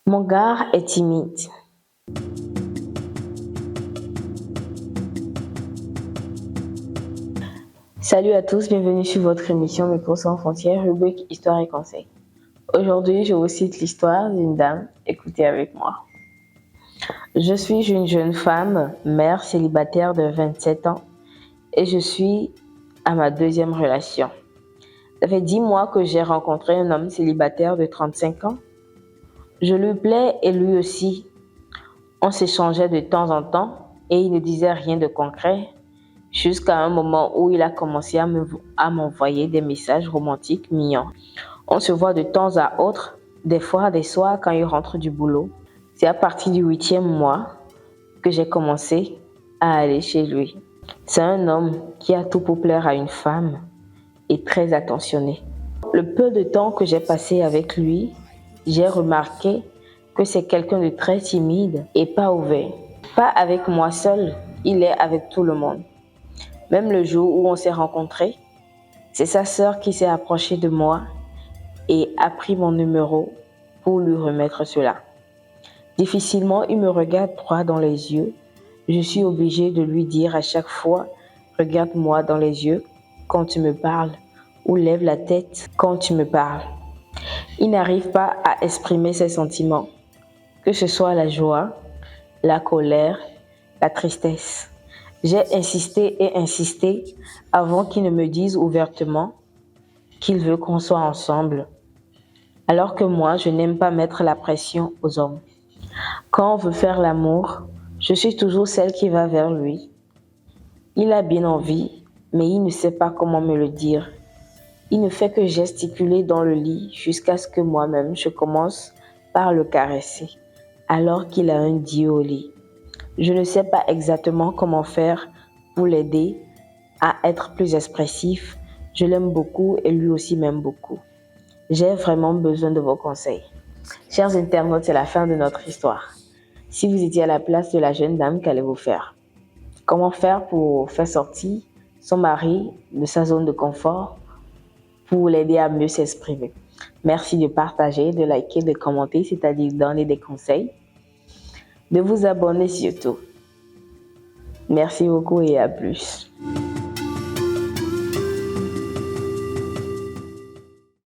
Mon gars est timide. Salut à tous, bienvenue sur votre émission Micro sans frontières, rubrique Histoire et conseils. Aujourd'hui, je vous cite l'histoire d'une dame. Écoutez avec moi. Je suis une jeune femme, mère célibataire de 27 ans et je suis à ma deuxième relation. Ça fait 10 mois que j'ai rencontré un homme célibataire de 35 ans. Je lui plais et lui aussi. On s'échangeait de temps en temps et il ne disait rien de concret jusqu'à un moment où il a commencé à m'envoyer des messages romantiques mignons. On se voit de temps à autre, des fois des soirs quand il rentre du boulot. C'est à partir du 8e mois que j'ai commencé à aller chez lui. C'est un homme qui a tout pour plaire à une femme et très attentionné. Le peu de temps que j'ai passé avec lui, j'ai remarqué que c'est quelqu'un de très timide et pas ouvert. Pas avec moi seul, il est avec tout le monde. Même le jour où on s'est rencontrés, c'est sa sœur qui s'est approchée de moi et a pris mon numéro pour lui remettre cela. Difficilement, il me regarde droit dans les yeux. Je suis obligée de lui dire à chaque fois « Regarde-moi dans les yeux quand tu me parles » ou « Lève la tête quand tu me parles ». Il n'arrive pas à exprimer ses sentiments, que ce soit la joie, la colère, la tristesse. J'ai insisté et insisté avant qu'il ne me dise ouvertement qu'il veut qu'on soit ensemble, alors que moi, je n'aime pas mettre la pression aux hommes. Quand on veut faire l'amour, je suis toujours celle qui va vers lui. Il a bien envie, mais il ne sait pas comment me le dire. Il ne fait que gesticuler dans le lit jusqu'à ce que moi-même je commence par le caresser, alors qu'il a un dieu au lit. Je ne sais pas exactement comment faire pour l'aider à être plus expressif. Je l'aime beaucoup et lui aussi m'aime beaucoup. J'ai vraiment besoin de vos conseils. Chers internautes, c'est la fin de notre histoire. Si vous étiez à la place de la jeune dame, qu'allez-vous faire? Comment faire pour faire sortir son mari de sa zone de confort pour l'aider à mieux s'exprimer? Merci de partager, de liker, de commenter, c'est-à-dire donner des conseils, de vous abonner surtout. Merci beaucoup et à plus.